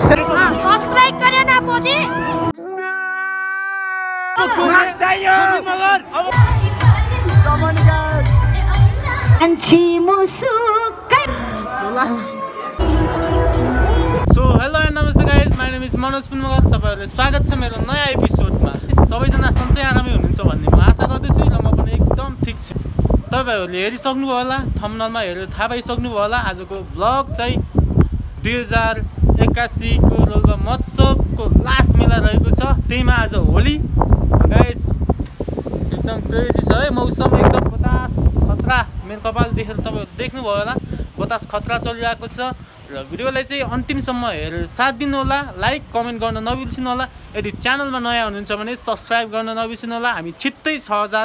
Subscribe करे ना पछि मार्क्स चाहियो मगर so hello and namaste guys, my name is Manoj Punmagar. तपाईहरुलाई स्वागत छ मेरो नयाँ एपिसोडमा। सबैजना सन्चै आरामै हुनुहुन्छ भन्ने म आशा गर्दछु र म पनि एकदम ठिक छु। तपाईहरुले हेरिसक्नुभयो होला, थम्बनेलमा हेरेर थाहा पाइसक्नुभयो होला आजको ब्लग चाहिँ 2081 को रोल्पा महोत्सवको लास्ट मेला रहेको छ। त्यहीमा आज होली गाइज एकदम क्रेजी छ है। मौसम एकदम बतास खतरा, मेरो कपाल देखेर तपाईहरु देख्नुभयो होला, बतास खतरा चलिरहेको छ। र भिडियोलाई चाहिँ अन्तिमसम्म हेरेर साथ दिनु होला। लाइक कमेन्ट गर्न नबिर्सिनु होला। यदि च्यानलमा नयाँ हुनुहुन्छ भने सब्स्क्राइब गर्न नबिर्सिनु होला। हामी छिट्टै 600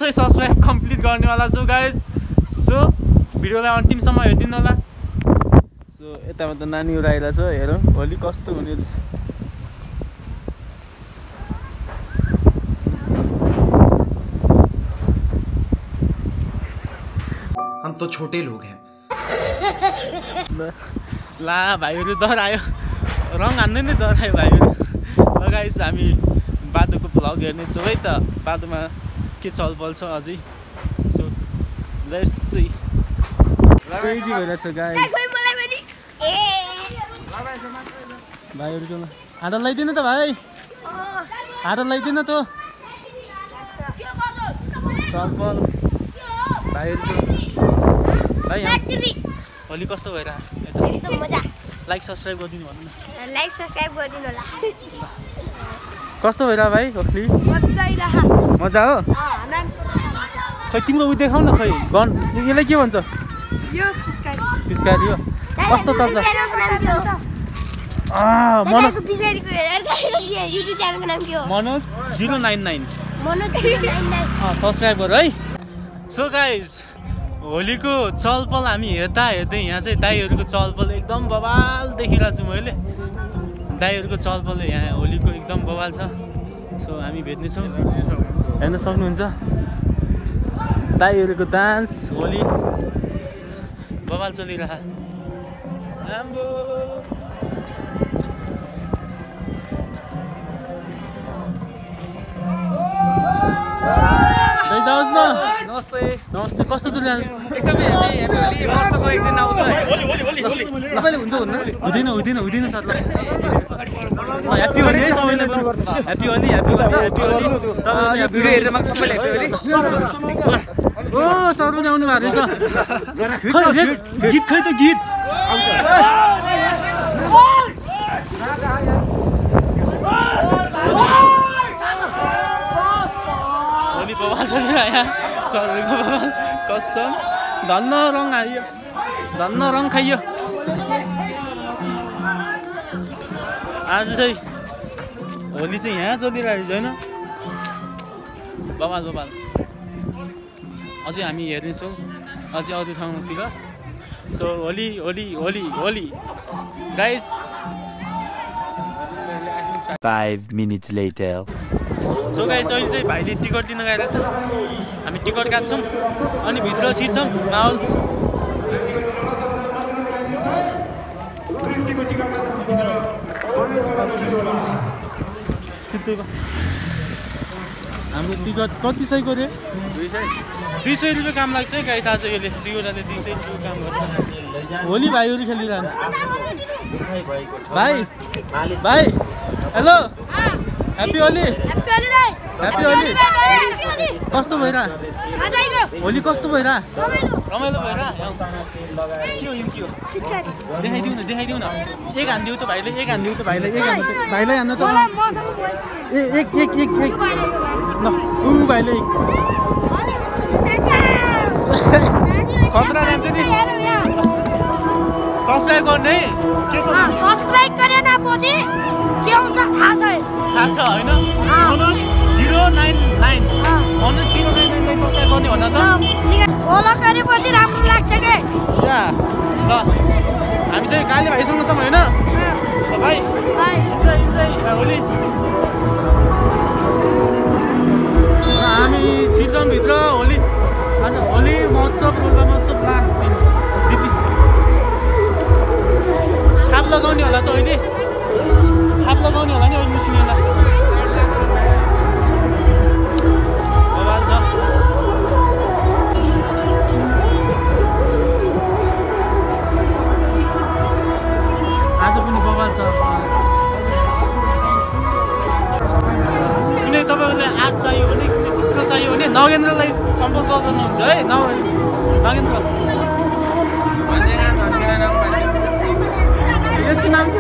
सब्स्क्राइब कम्प्लिट गर्नेवाला छु गाइज। सो भिडियोलाई अन्तिमसम्म हेरिदिनु होला। सो यतामा त नानीहरू आइरहेको छ, हेरौँ होली कस्तो हुने। हम तो छोटे लोग हैं। ला भाइहरू डरायो, रङ हान्दै नै डरायो भाइहरू। गाइस हामी बाटोको भ्लग हेर्नेछौँ है त, बाटोमा के चलपल छ अझै। So let's see. क्रेजी भइरहेछ गाइस। भाइहरूको हात लगाइदिन त भाइ, हात लगाइदिन त चलपल भाइहरूको। भाइ होली कस्तो भइरहेको? एकदम मजा। लाइक सब्स्क्राइब गरिदिनु भन्नु न। लाइक सब्स्क्राइब गरिदिनु होला। कस्तो भइरहेको भाइ होली? मजा आइरहेको। मजा हो? खै तिम्रो उ देखाउ न, खै गन यसलाई के भन्छ? यो पिचकारी। पिचकारी हो? कस्तो चल्छ? मनोज पिचकारीको युट्युब च्यानलको नाम के हो? मनोज 099। मनोज 099। सब्स्क्राइब गर है। सो गाइज होलीको चलपल हामी हेर्दा हेर्दै यहाँ चाहिँ दाइहरूको चलपल एकदम बवाल देखिरहेको छु मैले। दाइहरूको चलपल यहाँ होलीको एकदम बवाल छ। सो हामी भेट्नेछौँ, हेर्न सक्नुहुन्छ दाइहरूको डान्स होली बवाल चलिरह। जाओस् न। नमस्ते। नमस्ते, कस्तो चलिरहेको? एकदमै ह्यापी वर्षको एक दिन आउँछ। तपाईँले हुन्छ भन्नु? हुँदैन सर। ह्यापी होली है सबैलाई। Happy Holi, happy Holi, happy Holi. यो भिडियो हेरेर मात्र सबैले ह्यापी होली। ओ सर पनि आउनु भएको रहेछ। गीत खै त गीत। होली बवाल चलिरह्यो यहाँ सरहरूको बवाल। कसम धन्न रङ आइयो, धन्न रङ खाइयो। आज चाहिँ होली चाहिँ यहाँ चलिरहेको छ होइन, बवाल बवाल। अझै हामी हेर्नेछौँ अझै अरू ठाउँतिर। So Holi Holi Holi Holi guys. 5 minutes later. So guys अहिले चाहिँ भाइले टिकट दिन गइरहेछ। हामी टिकट काट्छौँ अनि भित्र छिर्छौँ। माहौल हाम्रो टिकट कति सयको रे? 200 रुपियाँ काम लाग्छ है गाइस। आज यसले दुईवटाले 200 रुपियाँ काम गर्छ। होली भाइहरू खेलिरहनु। भाइ भाइ hello, happy Holi. Happy Holi. कस्तो भइरह? होली कस्तो भइरह? रमाइलो भइरह? के हो यो, के हो? देखाइदिउ न। एक हान्दिउ त भाइले, एक हान्दिउ त भाइलाई, एक हान्नु त भाइलाई, हान्नु त एक ल ऊ भाइले खतरा जान्छ नि। सब्स्क्राइब गर्ने के छ? सब्स्क्राइब गरे ना पछि के हुन्छ थाहा छ होइन? मनोज 099 मनोज 099लाई सब्स्क्राइब गर्ने भन त। फलो गरेपछि राम्रो लाग्छ के? ल हामी चाहिँ काले भाइसँग छौँ होइन? भाइ होली हामी छिर्छौँ भित्र। होली आज होली महोत्सव, रोल्पा महोत्सव लास्ट दिन अहिले छाप लगाउने होला नि अहिले निस्किँदा बवाल छ आज पनि बवाल छ कुनै तपाईँहरूलाई आर्ट चाहियो भने कुनै चित्र चाहियो भने नगेन्द्रलाई सम्पर्क गर्नुहुन्छ है नगेन्द्र यसको नाम के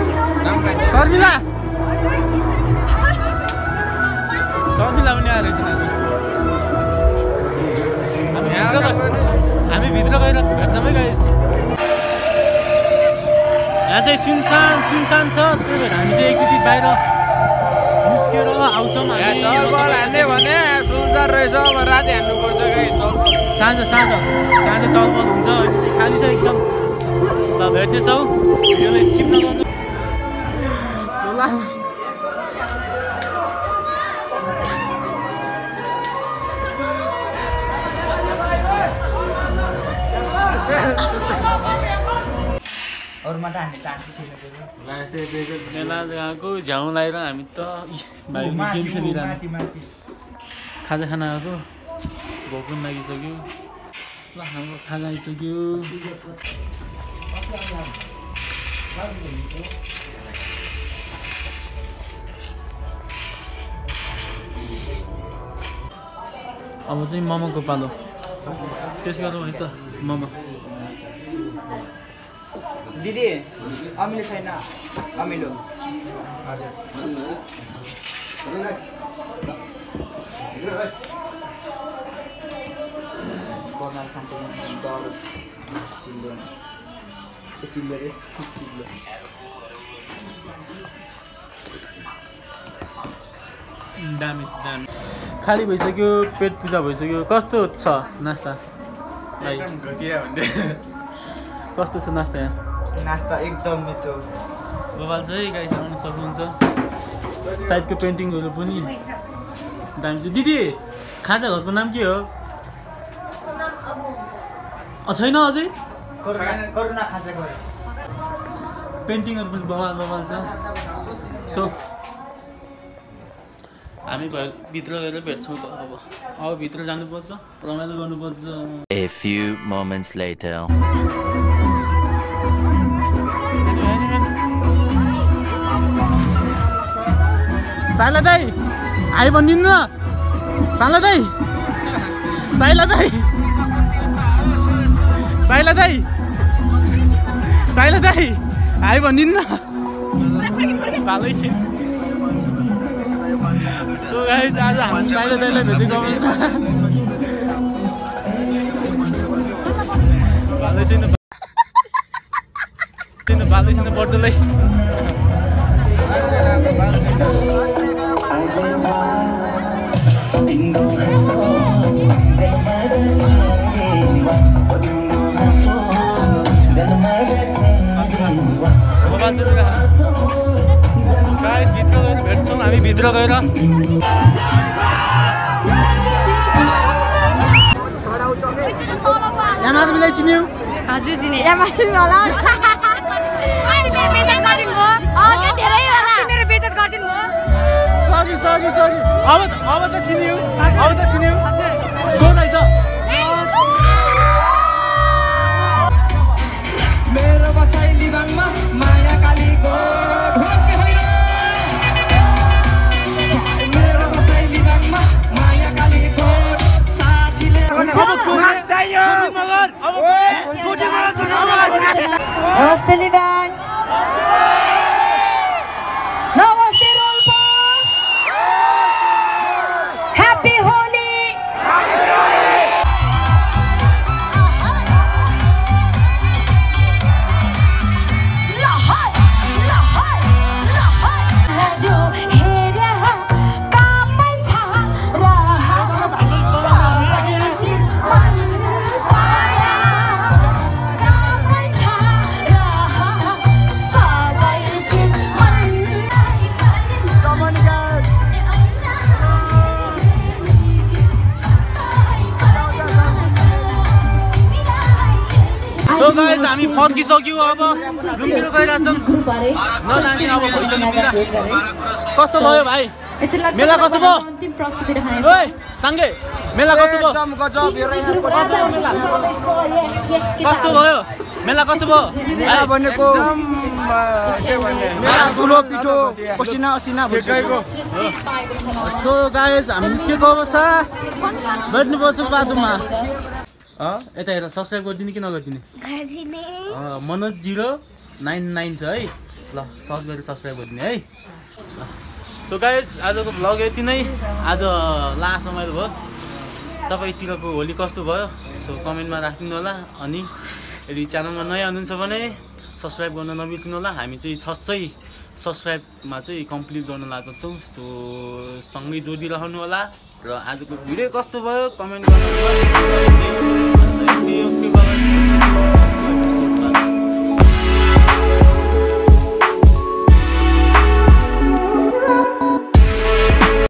शर्मिला शर्मिला पनि आएर हामी भित्र गएर भेट्छौँ है गाइस यहाँ चाहिँ सुनसान छ त्यही भएर हामी चाहिँ एकचोटि बाहिर निस्केर आउँछौँ हान्ने भने सुनसान रहेछ अब राति हान्नुपर्छ साँझ चलपल हुन्छ अहिले चाहिँ खाली छ एकदम ल भेट्नेछौँ भिडियोलाई स्किप नगर्नु मेला गएको झ्याउ लगाएर हामी त गेम खेलिरहनु खाजा खाना आएको भोक पनि लागिसक्यो ल हाम्रो खाजा आइसक्यो अब चाहिँ मोमोको पालो टेस्ट गरौँ है त मोमो दिदी अमिलो छैन अमिलो हजुर कर्नल खान्छ डर चिल्लो रे चिल्लो दामी खाली भइसक्यो पेट पूजा भइसक्यो कस्तो छ नास्ता भाइ कस्तो छ नास्ता यहाँ नास्ता एकदम मिठो बवाल छ है गाइस आउन सक्नुहुन्छ साइडको पेन्टिङहरू पनि दामी छ दिदी खाजा घरको नाम के हो छैन अझै करुणा खाजा गरे पेन्टिङहरू पनि बवाल छ सो हामी भित्र गएर भेट्छौँ त अब भित्र जानुपर्छ रमाइलो गर्नुपर्छ A few moments later साइला दाइ आइ भनिदिनु न साइला दाइ साइला दाइ साइला दाइ साइला दाइ आइ भनिदिनु न भालै छैन सो गाइस आज हामी साइला दाइलाई भेटेको अवस्था भालै छैन बर्दलाई गाइस भित्र गएर भेट्छौँ हामी भित्र गएर यामारुलाई चिन्यौ हजुर चिने यामारुलाई होला मेरो बेइज्जत गरिदिनु भयो धेरै होला मेरो बेइज्जत गरिदिनु भयो सरी अब त चिन्यौ हजुर को रहेछ मेरो बसाइ लिबाङमा माया कालीको ढोके होइन मेरो बसाइ लिबाङमा माया कालीको साथीले नमस्ते लिबाङ नमस्ते Rolpa happy Holi so guys हामी फर्किसक्यौँ अब रुमतिर गइरहेछौँ नजाने अब भइसक्यो पुरा कस्तो भयो भाइ मेला कस्तो भयो ओइ सँगै मेला कस्तो भयो कस्तो भयो मेला कस्तो भयो मेला भनेको के भन्ने मेला धुलो पिठो पसिना असिना भइसक्यो सो गाइस हामी निस्केको अवस्था बैठ्नुपर्छ बाथरुममा यता हेर सब्सक्राइब गरिदिने कि नगरिदिने मनोज 099 छ है ल सर्च गरेर सब्सक्राइब गरिदिने है सो गाइस आजको भ्लग यति नै आज लास्ट रमाइलो भयो तपाईँतिरको होली कस्तो भयो सो कमेन्टमा राखिदिनु होला अनि यदि च्यानलमा नयाँ हुनुहुन्छ भने सब्सक्राइब गर्न नबिर्सिनु होला हामी चाहिँ 600 सब्सक्राइबमा चाहिँ कम्प्लिट गर्न लागेको छौँ सो सँगै जोडिरहनु होला र आजको भिडियो कस्तो भयो कमेन्ट गर्नु होला